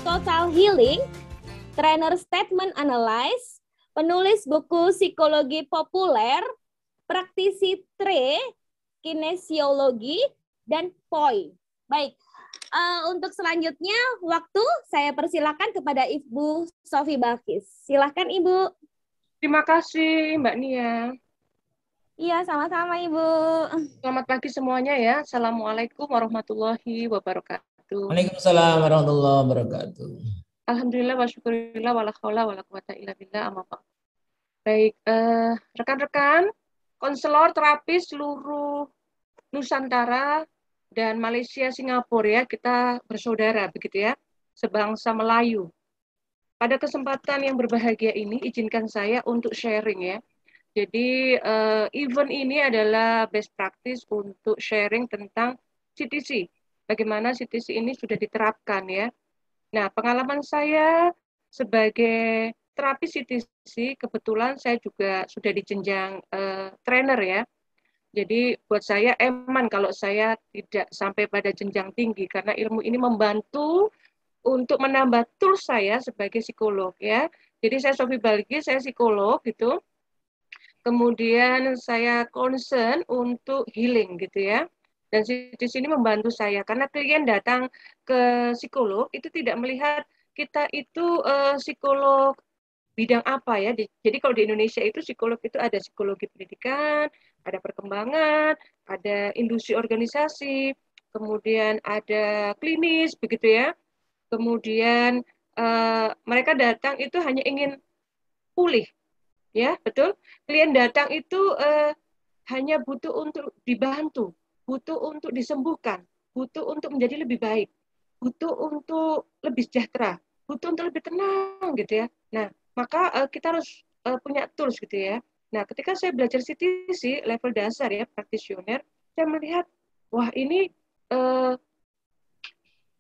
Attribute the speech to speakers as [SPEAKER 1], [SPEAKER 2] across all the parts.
[SPEAKER 1] Total Healing, trainer statement analyze, penulis buku psikologi populer, praktisi TRE, kinesiologi, dan POI. Baik, untuk selanjutnya waktu saya persilakan kepada Ibu Sofi Balkis. Silakan Ibu.
[SPEAKER 2] Terima kasih Mbak Nia.
[SPEAKER 1] Iya, sama-sama Ibu.
[SPEAKER 2] Selamat pagi semuanya ya. Assalamualaikum warahmatullahi wabarakatuh.
[SPEAKER 3] Waalaikumsalam warahmatullahi wabarakatuh.
[SPEAKER 2] Alhamdulillah wa syukurillah wa la haula wa la quwata illa billah amma ba'd. Baik, rekan-rekan, konselor terapi seluruh Nusantara dan Malaysia, Singapura ya, kita bersaudara begitu ya, sebangsa Melayu. Pada kesempatan yang berbahagia ini, izinkan saya untuk sharing ya. Jadi event ini adalah best practice untuk sharing tentang CTC. Bagaimana CTC ini sudah diterapkan ya. Nah, pengalaman saya sebagai terapis CTC, kebetulan saya juga sudah di jenjang trainer ya. Jadi buat saya eman kalau saya tidak sampai pada jenjang tinggi karena ilmu ini membantu untuk menambah tools saya sebagai psikolog ya. Jadi saya Sofi Balgi, saya psikolog gitu. Kemudian saya concern untuk healing gitu ya. Dan di sini membantu saya karena klien datang ke psikolog itu tidak melihat kita itu psikolog bidang apa ya. Jadi kalau di Indonesia itu psikolog itu ada psikologi pendidikan, ada perkembangan, ada industri organisasi, kemudian ada klinis begitu ya. Kemudian mereka datang itu hanya ingin pulih. Ya, betul. Klien datang itu hanya butuh untuk dibantu, butuh untuk disembuhkan, butuh untuk menjadi lebih baik, butuh untuk lebih sejahtera, butuh untuk lebih tenang gitu ya. Nah, maka kita harus punya tools gitu ya. Nah, ketika saya belajar CTC level dasar ya, practitioner, saya melihat wah ini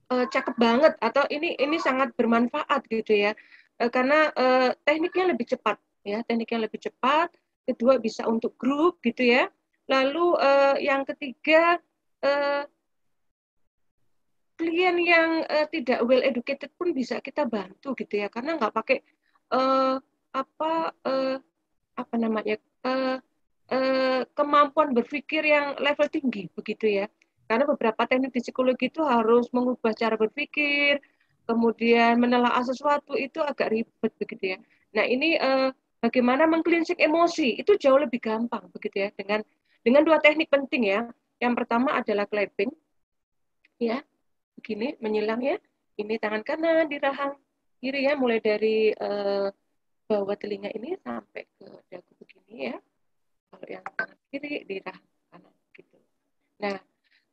[SPEAKER 2] cakep banget atau ini sangat bermanfaat gitu ya. Karena tekniknya lebih cepat. Ya, tekniknya lebih cepat, kedua bisa untuk grup gitu ya. Lalu yang ketiga klien yang tidak well educated pun bisa kita bantu gitu ya, karena nggak pakai apa namanya kemampuan berpikir yang level tinggi begitu ya. Karena beberapa teknik di psikologi itu harus mengubah cara berpikir, kemudian menelaah sesuatu itu agak ribet begitu ya. Nah ini bagaimana mengcleansing emosi itu jauh lebih gampang begitu ya dengan dua teknik penting ya. Yang pertama adalah clapping, ya begini menyilang ya. Ini tangan kanan di rahang kiri ya, mulai dari bawah telinga ini sampai ke dagu begini ya. Kalau yang tangan kiri di rahang kanan gitu. Nah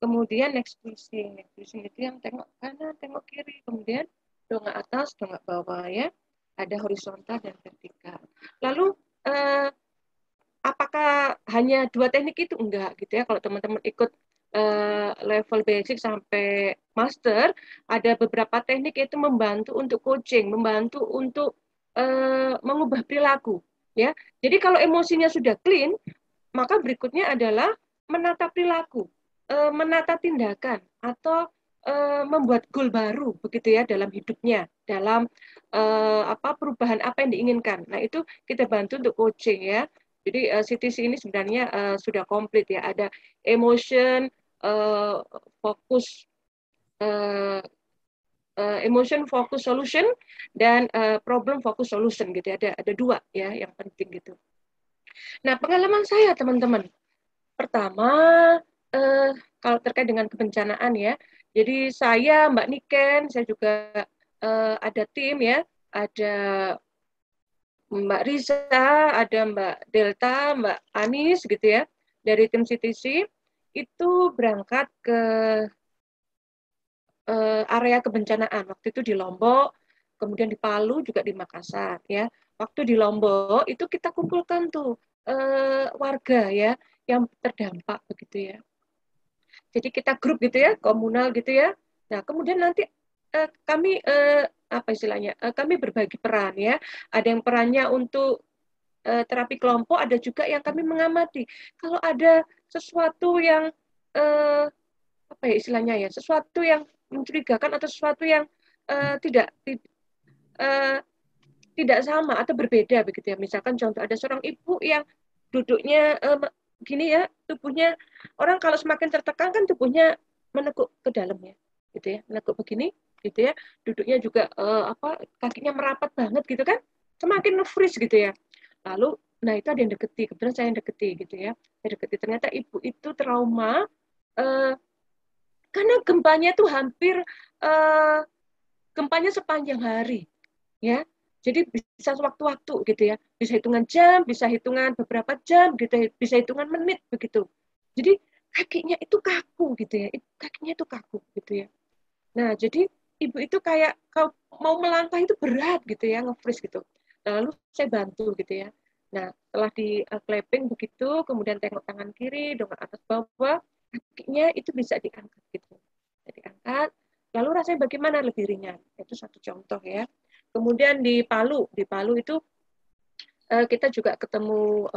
[SPEAKER 2] kemudian next breathing itu yang tengok kanan, tengok kiri, kemudian dongak atas, dongak bawah ya. Ada horizontal dan vertikal. Lalu apakah hanya dua teknik itu? Enggak gitu ya. Kalau teman-teman ikut level basic sampai master, ada beberapa teknik itu membantu untuk coaching, membantu untuk mengubah perilaku. Ya, jadi kalau emosinya sudah clean, maka berikutnya adalah menata perilaku, menata tindakan, atau membuat goal baru begitu ya dalam hidupnya, dalam perubahan apa yang diinginkan. Nah itu kita bantu untuk coaching ya. Jadi CTC ini sebenarnya sudah komplit ya. Ada emotion, fokus, emotion focus solution, dan problem focus solution gitu ya. Ada dua ya yang penting gitu. Nah pengalaman saya teman-teman, pertama kalau terkait dengan kebencanaan ya. Jadi saya Mbak Niken, saya juga ada tim ya, ada Mbak Risa, ada Mbak Delta, Mbak Anis gitu ya, dari tim CTC itu berangkat ke area kebencanaan. Waktu itu di Lombok, kemudian di Palu, juga di Makassar ya. Waktu di Lombok itu kita kumpulkan tuh warga ya yang terdampak begitu ya. Jadi kita grup gitu ya, komunal gitu ya. Nah, kemudian nanti kami apa istilahnya? Kami berbagi peran ya. Ada yang perannya untuk terapi kelompok, ada juga yang kami mengamati. Kalau ada sesuatu yang apa ya istilahnya ya, sesuatu yang mencurigakan atau sesuatu yang eh, tidak sama atau berbeda begitu ya. Misalkan contoh ada seorang ibu yang duduknya gini ya, tubuhnya orang kalau semakin tertekan kan tubuhnya menekuk ke dalamnya, gitu ya, menekuk begini, gitu ya, duduknya juga kakinya merapat banget gitu kan, semakin nge-freeze gitu ya. Lalu, nah itu ada yang deketi, kebetulan saya yang deketi gitu ya, saya deketi ternyata ibu itu trauma karena gempanya tuh hampir gempanya sepanjang hari, ya. Jadi bisa sewaktu-waktu gitu ya, bisa hitungan jam, bisa hitungan beberapa jam gitu, bisa hitungan menit begitu. Jadi kakinya itu kaku gitu ya, kakinya itu kaku gitu ya. Nah jadi ibu itu kayak kalau mau melangkah itu berat gitu ya, nge-freeze gitu. Lalu saya bantu gitu ya. Nah setelah di clapping begitu, kemudian tengok tangan kiri, dongak atas bawah, kakinya itu bisa diangkat gitu. Jadi angkat, lalu rasanya bagaimana? Lebih ringan. Itu satu contoh ya. Kemudian di Palu itu kita juga ketemu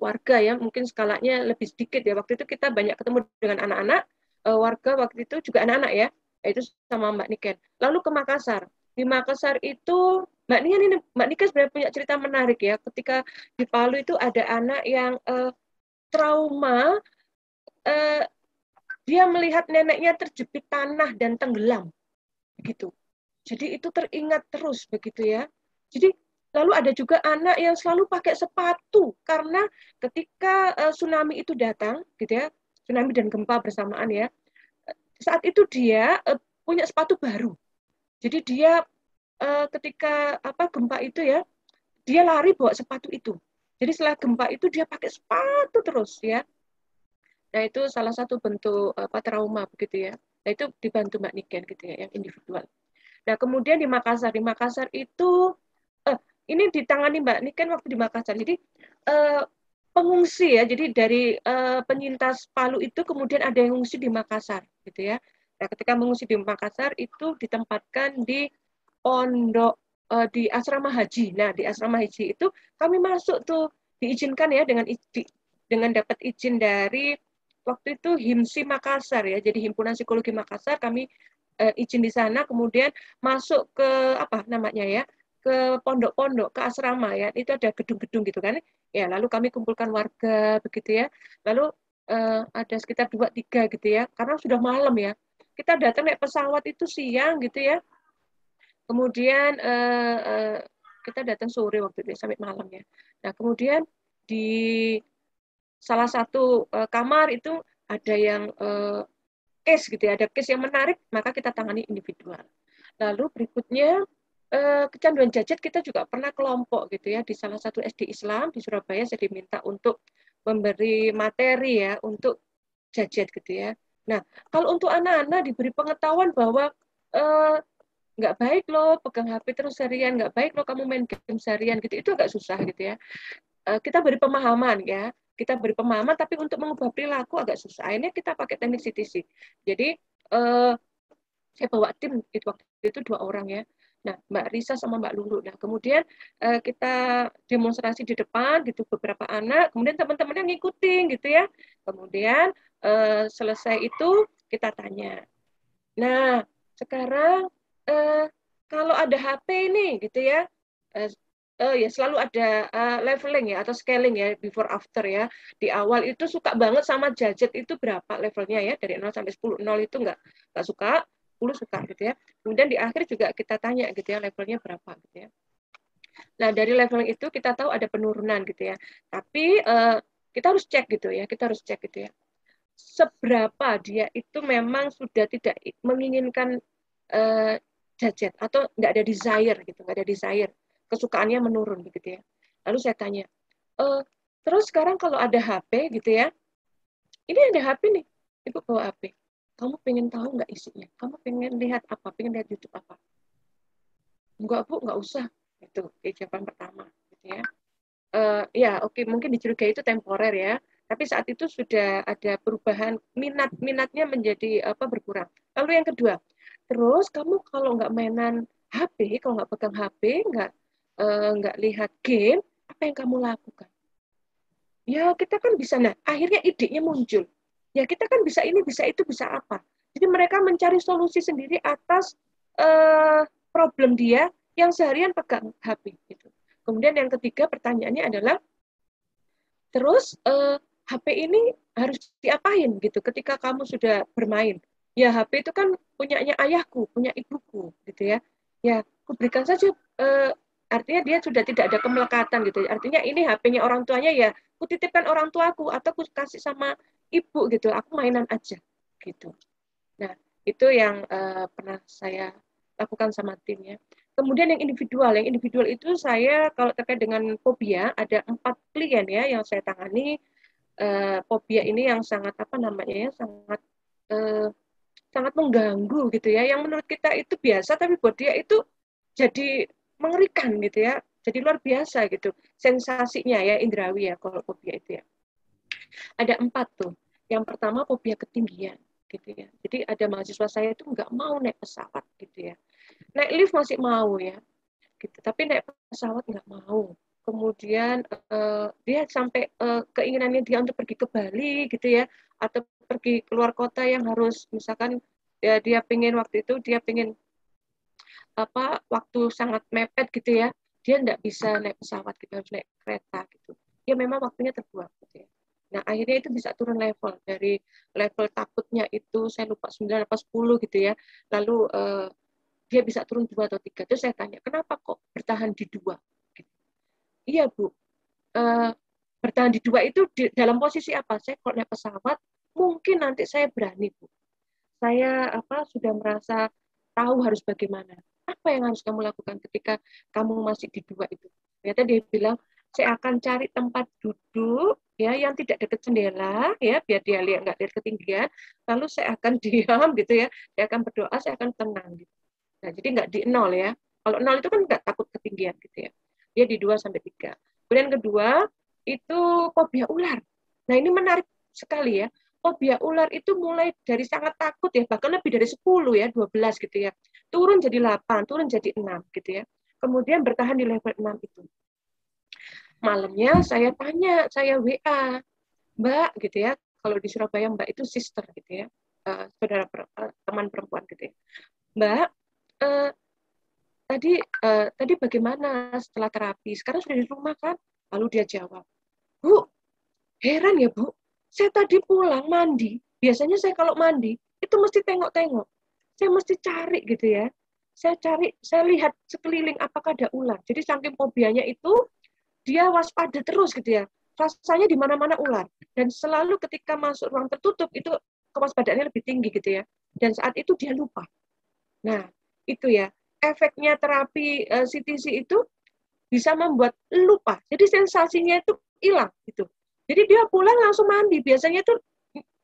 [SPEAKER 2] warga ya, mungkin skalanya lebih sedikit ya. Waktu itu kita banyak ketemu dengan anak-anak, warga waktu itu juga anak-anak ya, itu sama Mbak Niken. Lalu ke Makassar. Di Makassar itu Mbak Niken sebenarnya punya cerita menarik ya. Ketika di Palu itu ada anak yang trauma, dia melihat neneknya terjepit tanah dan tenggelam, begitu. Jadi itu teringat terus begitu ya. Jadi lalu ada juga anak yang selalu pakai sepatu karena ketika tsunami itu datang, gitu ya, tsunami dan gempa bersamaan ya. Saat itu dia punya sepatu baru. Jadi dia ketika gempa itu ya, dia lari bawa sepatu itu. Jadi setelah gempa itu dia pakai sepatu terus ya. Nah itu salah satu bentuk trauma begitu ya. Nah itu dibantu Mbak Niken gitu ya, yang individual. Nah, kemudian di Makassar itu ini ditangani Mbak Niken waktu di Makassar. Jadi pengungsi ya. Jadi dari penyintas Palu itu kemudian ada yang mengungsi di Makassar, gitu ya. Nah, ketika mengungsi di Makassar itu ditempatkan di pondok di asrama haji. Nah, di asrama haji itu kami masuk tuh diizinkan ya dengan dapat izin dari waktu itu HIMSI Makassar ya. Jadi Himpunan Psikologi Makassar kami izin di sana, kemudian masuk ke apa namanya ya, ke pondok-pondok, ke asrama ya, itu ada gedung-gedung gitu kan, ya lalu kami kumpulkan warga begitu ya, lalu ada sekitar 2-3 gitu ya, karena sudah malam ya, kita datang naik pesawat itu siang gitu ya, kemudian kita datang sore waktu itu sampai malam ya, nah kemudian di salah satu kamar itu ada yang case gitu ya, ada case yang menarik, maka kita tangani individual. Lalu berikutnya kecanduan gadget kita juga pernah kelompok gitu ya, di salah satu SD Islam di Surabaya saya diminta untuk memberi materi ya untuk gadget gitu ya. Nah, kalau untuk anak-anak diberi pengetahuan bahwa nggak baik loh pegang HP terus seharian, nggak baik loh kamu main game seharian gitu, itu agak susah gitu ya. Kita beri pemahaman ya, kita beri pemahaman, tapi untuk mengubah perilaku agak susah. Akhirnya kita pakai teknik CTC. Jadi saya bawa tim itu waktu itu 2 orang ya. Nah, Mbak Risa sama Mbak Lulu. Nah, kemudian kita demonstrasi di depan gitu beberapa anak, kemudian teman-temannya ngikutin gitu ya. Kemudian selesai itu kita tanya. Nah, sekarang kalau ada HP ini gitu ya. Ya selalu ada leveling ya atau scaling ya before after ya. Di awal itu suka banget sama gadget itu berapa levelnya ya, dari 0 sampai 10. 0 itu enggak suka, 10 suka gitu ya. Kemudian di akhir juga kita tanya gitu ya levelnya berapa gitu ya. Nah, dari leveling itu kita tahu ada penurunan gitu ya. Tapi kita harus cek gitu ya, kita harus cek gitu ya. Seberapa dia itu memang sudah tidak menginginkan gadget atau enggak ada desire gitu, enggak ada desire, kesukaannya menurun begitu ya. Lalu saya tanya, terus sekarang kalau ada HP gitu ya, ini ada HP nih, ibu bawa HP, kamu pengen tahu nggak isinya? Kamu pengen lihat apa? Pengen lihat YouTube apa? Enggak bu, nggak usah. Itu jawaban pertama, gitu ya. Ya oke, mungkin dicurigai itu temporer ya. Tapi saat itu sudah ada perubahan minatnya menjadi berkurang. Lalu yang kedua, terus kamu kalau nggak mainan HP, kalau nggak pegang HP, nggak lihat game, apa yang kamu lakukan? Ya kita kan bisa, nah akhirnya idenya muncul. Ya kita kan bisa ini, bisa itu, bisa apa. Jadi mereka mencari solusi sendiri atas problem dia yang seharian pegang HP gitu. Kemudian yang ketiga pertanyaannya adalah terus HP ini harus diapain gitu ketika kamu sudah bermain. Ya HP itu kan punyanya ayahku, punya ibuku gitu ya. Ya, aku berikan saja artinya dia sudah tidak ada kemelekatan gitu. Artinya ini HP-nya orang tuanya ya, aku titipkan orang tuaku atau aku kasih sama ibu gitu. Aku mainan aja gitu. Nah, itu yang pernah saya lakukan sama timnya. Kemudian yang individual itu saya kalau terkait dengan fobia ada 4 klien ya yang saya tangani. Fobia ini yang sangat apa namanya ya sangat mengganggu gitu ya. Yang menurut kita itu biasa tapi buat dia itu jadi mengerikan gitu ya. Jadi luar biasa gitu sensasinya ya indrawi ya kalau fobia itu ya. Ada 4 tuh. Yang pertama fobia ketinggian gitu ya. Jadi ada mahasiswa saya itu nggak mau naik pesawat gitu ya. Naik lift masih mau ya. Gitu. Tapi naik pesawat nggak mau. Kemudian dia sampai keinginannya dia untuk pergi ke Bali gitu ya, atau pergi keluar kota yang harus misalkan ya dia pengen waktu itu dia pengen waktu sangat mepet gitu ya, dia nggak bisa naik pesawat gitu, harus naik kereta gitu. Ya memang waktunya terbuang gitu ya. Nah akhirnya itu bisa turun level dari level takutnya itu saya lupa 9 atau 10 gitu ya, lalu dia bisa turun 2 atau 3. Terus saya tanya kenapa kok bertahan di 2? Iya Bu, bertahan di 2 itu dalam posisi apa? Saya kalau naik pesawat, mungkin nanti saya berani Bu. Saya sudah merasa tahu harus bagaimana. Apa yang harus kamu lakukan ketika kamu masih di 2 itu? Ternyata dia bilang, saya akan cari tempat duduk ya yang tidak dekat jendela ya biar dia nggak lihat ketinggian. Lalu saya akan diam gitu ya. Saya akan berdoa, saya akan tenang gitu. Nah, jadi nggak di 0 ya. Kalau 0 itu kan nggak takut ketinggian gitu ya. Dia di 2 sampai 3. Kemudian kedua, itu fobia ular. Nah, ini menarik sekali ya. Fobia ular itu mulai dari sangat takut ya, bahkan lebih dari 10 ya, 12 gitu ya. Turun jadi 8, turun jadi 6 gitu ya. Kemudian bertahan di level 6 itu. Malamnya saya tanya, saya WA, Mbak gitu ya. Kalau di Surabaya Mbak itu sister gitu ya. Saudara teman perempuan gitu ya. Mbak, tadi bagaimana setelah terapi? Sekarang sudah di rumah kan? Lalu dia jawab, Bu, heran ya Bu, saya tadi pulang mandi. Biasanya saya kalau mandi itu mesti tengok-tengok. Saya mesti cari gitu ya. Saya lihat sekeliling apakah ada ular. Jadi saking fobianya itu dia waspada terus gitu ya. Rasanya di mana-mana ular. Dan selalu ketika masuk ruang tertutup itu kewaspadaannya lebih tinggi gitu ya. Dan saat itu dia lupa. Nah, itu ya. Efeknya terapi CTC itu bisa membuat lupa. Jadi sensasinya itu hilang gitu. Jadi dia pulang langsung mandi. Biasanya tuh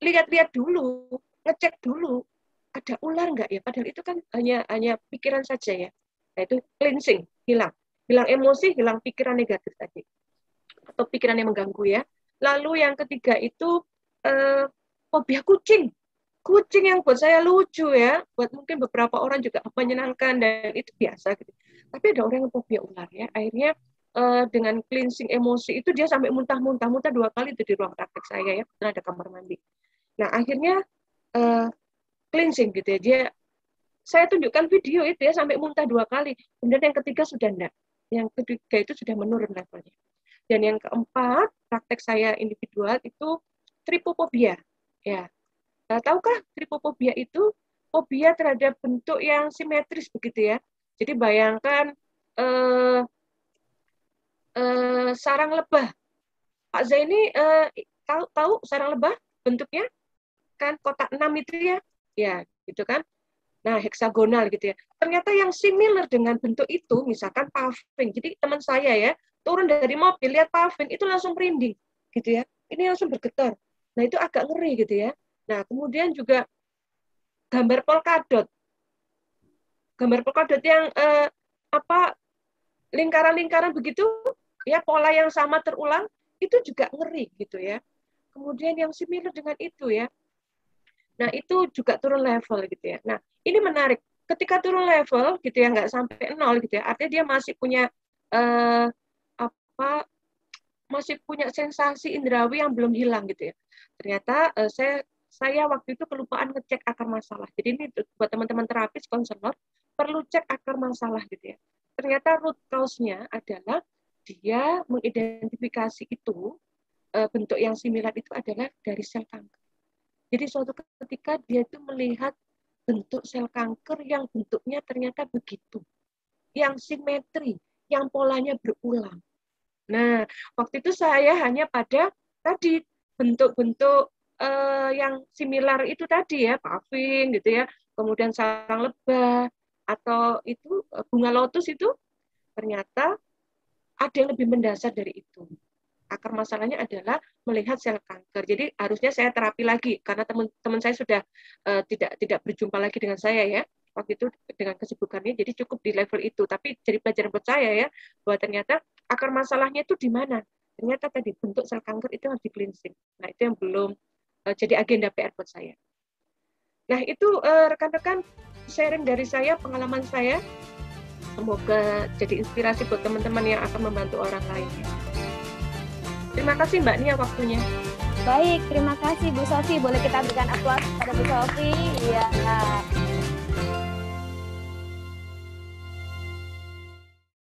[SPEAKER 2] lihat-lihat dulu, ngecek dulu ada ular nggak ya. Padahal itu kan hanya pikiran saja ya. Nah, itu cleansing, hilang. Hilang emosi, hilang pikiran negatif tadi. Atau pikiran yang mengganggu ya. Lalu yang ketiga itu fobia kucing. Kucing yang buat saya lucu ya, buat mungkin beberapa orang juga menyenangkan dan itu biasa gitu. Tapi ada orang yang fobia ular ya, akhirnya dengan cleansing emosi itu dia sampai muntah-muntah 2 kali itu di ruang praktek saya ya, karena ada kamar mandi. Nah akhirnya cleansing gitu ya, saya tunjukkan video itu ya sampai muntah 2 kali, kemudian yang ketiga sudah enggak, yang ketiga itu sudah menurun levelnya. Dan yang keempat praktek saya individual itu tripofobia ya. Nah, tahukah tripofobia itu fobia terhadap bentuk yang simetris begitu ya. Jadi bayangkan sarang lebah. Pak Zaini tahu sarang lebah bentuknya kan kotak 6 itu ya. Ya, gitu kan. Nah, heksagonal gitu ya. Ternyata yang similar dengan bentuk itu misalkan paving. Jadi teman saya ya, turun dari mobil lihat paving itu langsung merinding gitu ya. Ini langsung bergetar. Nah, itu agak ngeri gitu ya. Nah, kemudian juga gambar polkadot. Gambar polkadot yang lingkaran-lingkaran begitu ya, pola yang sama terulang itu juga ngeri gitu ya. Kemudian yang similar dengan itu ya. Nah, itu juga turun level gitu ya. Nah, ini menarik. Ketika turun level gitu ya, nggak sampai 0 gitu ya. Artinya dia masih punya masih punya sensasi indrawi yang belum hilang gitu ya. Ternyata saya waktu itu kelupaan ngecek akar masalah. Jadi ini buat teman-teman terapis, konselor, perlu cek akar masalah gitu ya. Ternyata root cause-nya adalah dia mengidentifikasi itu bentuk yang similar itu adalah dari sel kanker. Jadi suatu ketika dia itu melihat bentuk sel kanker yang bentuknya ternyata begitu, yang simetri, yang polanya berulang. Nah, waktu itu saya hanya pada tadi bentuk-bentuk yang similar itu tadi ya, paving gitu ya, kemudian sarang lebah atau itu bunga lotus itu ternyata ada yang lebih mendasar dari itu. Akar masalahnya adalah melihat sel kanker. Jadi harusnya saya terapi lagi karena teman-teman saya sudah tidak berjumpa lagi dengan saya ya. Waktu itu dengan kesibukannya, jadi cukup di level itu. Tapi jadi pelajaran buat saya ya, bahwa ternyata akar masalahnya itu di mana. Ternyata tadi bentuk sel kanker itu harus di cleansing. Nah itu yang belum jadi agenda PR buat saya. Nah itu rekan-rekan sharing dari saya, pengalaman saya. Semoga jadi inspirasi buat teman-teman yang akan membantu orang lain. Terima kasih Mbak Nia waktunya.
[SPEAKER 1] Baik, terima kasih Bu Sofi. Boleh kita berikan aplaus pada Bu Sofi? Iya.